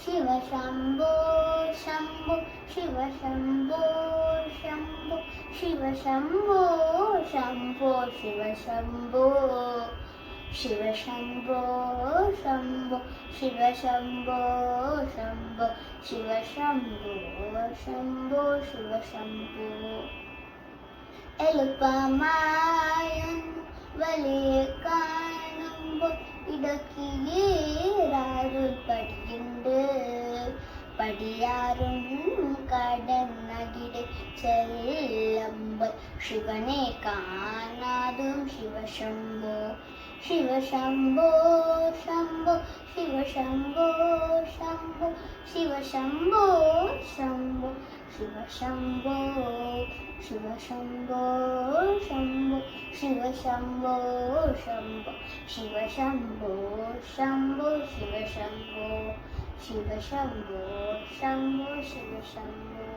ശിവ ശംഭോ ശംഭോ ശിവ ശംഭോ ശംഭോ ശിവ ശംഭോ ശംഭോ ശിവ ശംഭോ ശിവ ശംഭോ ശംഭോ ശിവ ശംഭോ ശംഭോ ശിവ ശംഭോ ശംഭോ ശിവ ശംഭോ എളുപ്പമായൊന്നു വലിയ കാണുമ്പോൾ ഇടക്കിയേറാറുൾ പടിയുണ്ട് പടിയാറും കടന്നകിടെ ചെല്ലുമ്പോൾ ശിവനെ കാണാതും ശിവശംഭോ ശിവശംഭോ ശംഭോ ശിവശംഭോ ശംഭോ ശിവശംഭോ ശംഭോ ശിവശംഭോ ശിവശംഭോ ശംഭോ ശിവശംഭോ ശംഭോ ശിവശംഭോ ശംഭോ ശിവശംഭോ ശിവശംഭോ ശംഭോ ശിവശംഭോ